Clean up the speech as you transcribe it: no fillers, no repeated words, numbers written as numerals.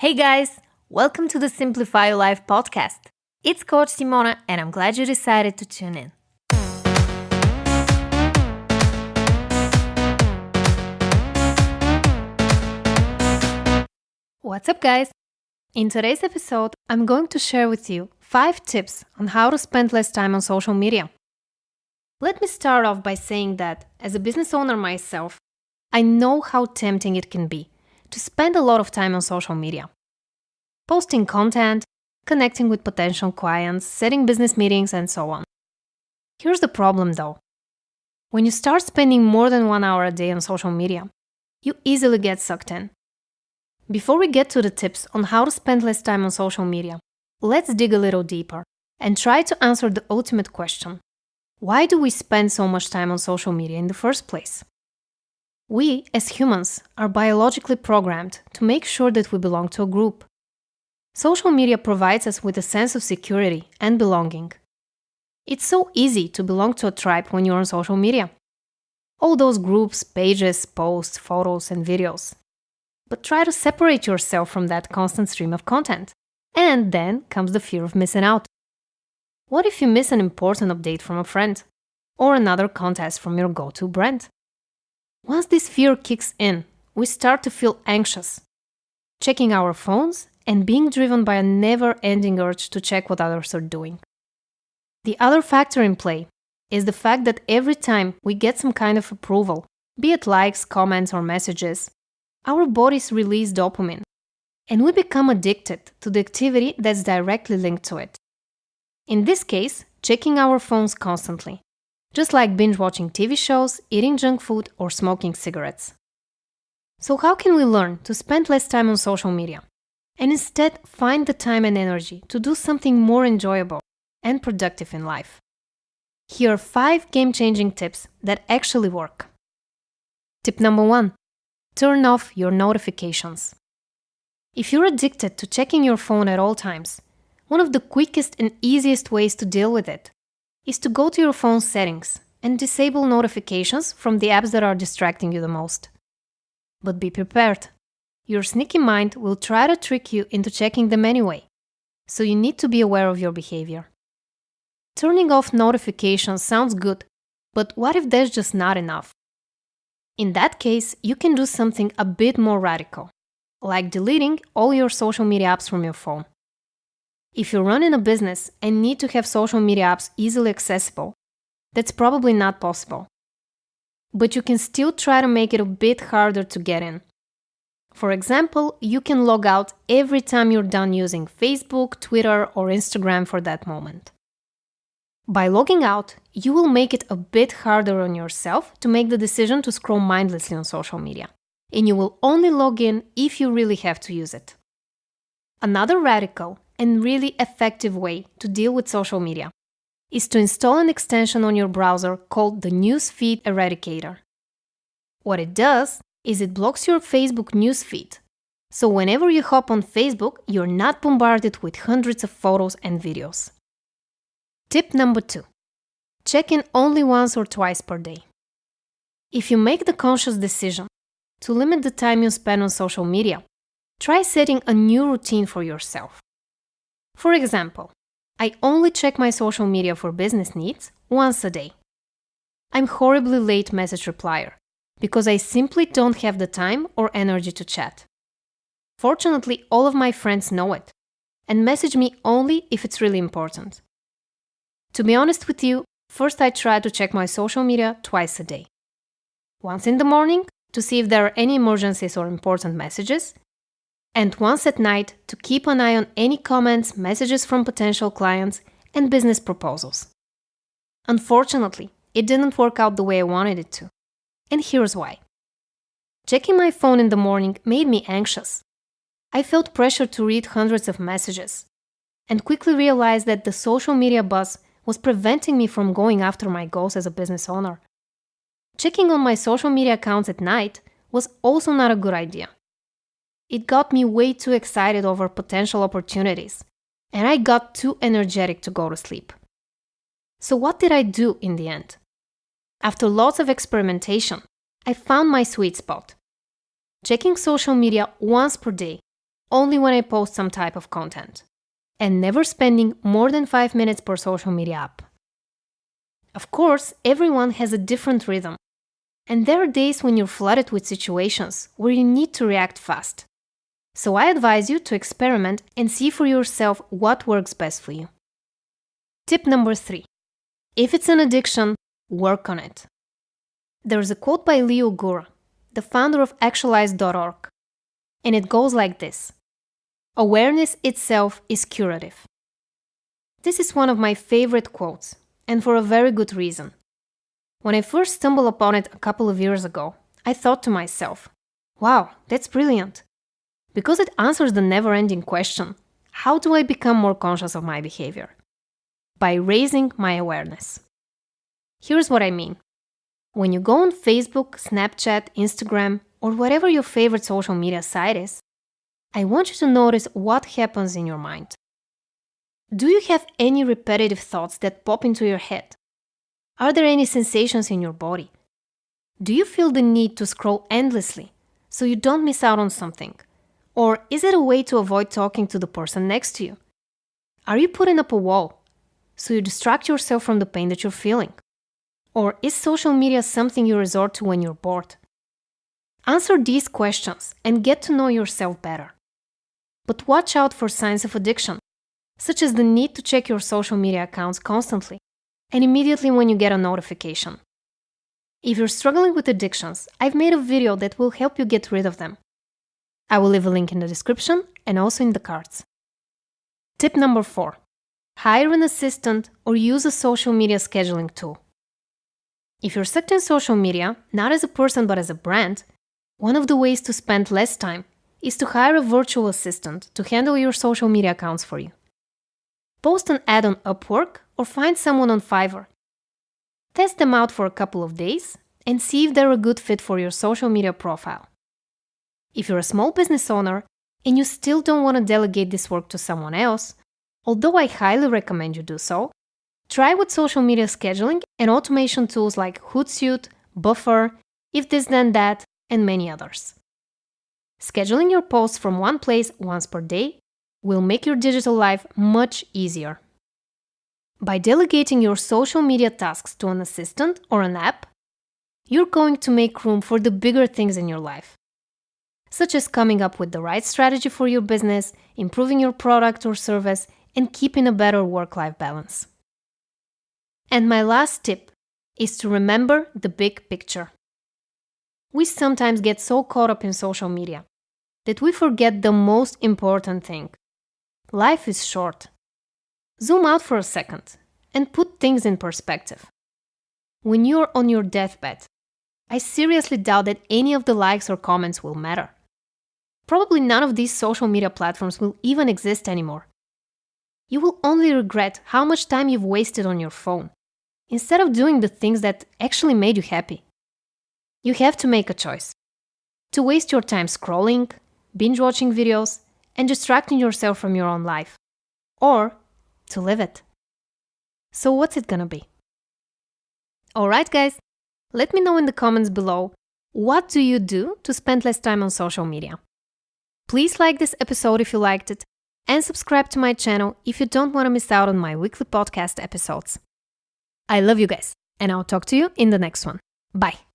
Hey guys, welcome to the Simplify Your Life podcast. It's Coach Simona and I'm glad you decided to tune in. What's up guys? In today's episode, I'm going to share with you 5 tips on how to spend less time on social media. Let me start off by saying that as a business owner myself, I know how tempting it can be to spend a lot of time on social media. Posting content, connecting with potential clients, setting business meetings, and so on. Here's the problem though. When you start spending more than 1 hour a day on social media, you easily get sucked in. Before we get to the tips on how to spend less time on social media, let's dig a little deeper and try to answer the ultimate question. Why do we spend so much time on social media in the first place? We, as humans, are biologically programmed to make sure that we belong to a group. Social media provides us with a sense of security and belonging. It's so easy to belong to a tribe when you're on social media. All those groups, pages, posts, photos, and videos. But try to separate yourself from that constant stream of content. And then comes the fear of missing out. What if you miss an important update from a friend? Or another contest from your go-to brand? Once this fear kicks in, we start to feel anxious, checking our phones and being driven by a never-ending urge to check what others are doing. The other factor in play is the fact that every time we get some kind of approval, be it likes, comments, or messages, our bodies release dopamine, and we become addicted to the activity that's directly linked to it. In this case, checking our phones constantly, just like binge-watching TV shows, eating junk food, or smoking cigarettes. So how can we learn to spend less time on social media and instead find the time and energy to do something more enjoyable and productive in life? Here are 5 game-changing tips that actually work. Tip number 1. Turn off your notifications. If you're addicted to checking your phone at all times, one of the quickest and easiest ways to deal with it is to go to your phone settings and disable notifications from the apps that are distracting you the most. But be prepared. Your sneaky mind will try to trick you into checking them anyway, so you need to be aware of your behavior. Turning off notifications sounds good, but what if that's just not enough? In that case, you can do something a bit more radical, like deleting all your social media apps from your phone. If you're running a business and need to have social media apps easily accessible, that's probably not possible. But you can still try to make it a bit harder to get in. For example, you can log out every time you're done using Facebook, Twitter, or Instagram for that moment. By logging out, you will make it a bit harder on yourself to make the decision to scroll mindlessly on social media, and you will only log in if you really have to use it. Another radical and really effective way to deal with social media is to install an extension on your browser called the Newsfeed Eradicator. What it does is it blocks your Facebook newsfeed, so whenever you hop on Facebook, you're not bombarded with hundreds of photos and videos. Tip number 2. Check in only once or twice per day. If you make the conscious decision to limit the time you spend on social media, try setting a new routine for yourself. For example, I only check my social media for business needs once a day. I'm horribly late message replier because I simply don't have the time or energy to chat. Fortunately, all of my friends know it and message me only if it's really important. To be honest with you, first I try to check my social media twice a day. Once in the morning to see if there are any emergencies or important messages, and once at night to keep an eye on any comments, messages from potential clients, and business proposals. Unfortunately, it didn't work out the way I wanted it to. And here's why. Checking my phone in the morning made me anxious. I felt pressure to read hundreds of messages, and quickly realized that the social media buzz was preventing me from going after my goals as a business owner. Checking on my social media accounts at night was also not a good idea. It got me way too excited over potential opportunities, and I got too energetic to go to sleep. So what did I do in the end? After lots of experimentation, I found my sweet spot. Checking social media once per day only when I post some type of content, and never spending more than 5 minutes per social media app. Of course, everyone has a different rhythm, and there are days when you're flooded with situations where you need to react fast. So I advise you to experiment and see for yourself what works best for you. Tip number 3. If it's an addiction, work on it. There's a quote by Leo Gura, the founder of Actualize.org, and it goes like this: "Awareness itself is curative." This is one of my favorite quotes, and for a very good reason. When I first stumbled upon it a couple of years ago, I thought to myself, wow, that's brilliant. Because it answers the never-ending question, how do I become more conscious of my behavior? By raising my awareness. Here's what I mean. When you go on Facebook, Snapchat, Instagram, or whatever your favorite social media site is, I want you to notice what happens in your mind. Do you have any repetitive thoughts that pop into your head? Are there any sensations in your body? Do you feel the need to scroll endlessly so you don't miss out on something? Or is it a way to avoid talking to the person next to you? Are you putting up a wall so you distract yourself from the pain that you're feeling? Or is social media something you resort to when you're bored? Answer these questions and get to know yourself better. But watch out for signs of addiction, such as the need to check your social media accounts constantly and immediately when you get a notification. If you're struggling with addictions, I've made a video that will help you get rid of them. I will leave a link in the description and also in the cards. Tip number 4. Hire an assistant or use a social media scheduling tool. If you're stuck in social media, not as a person but as a brand, one of the ways to spend less time is to hire a virtual assistant to handle your social media accounts for you. Post an ad on Upwork or find someone on Fiverr. Test them out for a couple of days and see if they're a good fit for your social media profile. If you're a small business owner and you still don't want to delegate this work to someone else, although I highly recommend you do so, try with social media scheduling and automation tools like Hootsuite, Buffer, If This Then That, and many others. Scheduling your posts from one place once per day will make your digital life much easier. By delegating your social media tasks to an assistant or an app, you're going to make room for the bigger things in your life, such as coming up with the right strategy for your business, improving your product or service, and keeping a better work-life balance. And my last tip is to remember the big picture. We sometimes get so caught up in social media that we forget the most important thing. Life is short. Zoom out for a second and put things in perspective. When you're on your deathbed, I seriously doubt that any of the likes or comments will matter. Probably none of these social media platforms will even exist anymore. You will only regret how much time you've wasted on your phone, instead of doing the things that actually made you happy. You have to make a choice. To waste your time scrolling, binge-watching videos, and distracting yourself from your own life. Or to live it. So what's it gonna be? Alright guys, let me know in the comments below, what do you do to spend less time on social media? Please like this episode if you liked it, and subscribe to my channel if you don't want to miss out on my weekly podcast episodes. I love you guys, and I'll talk to you in the next one. Bye!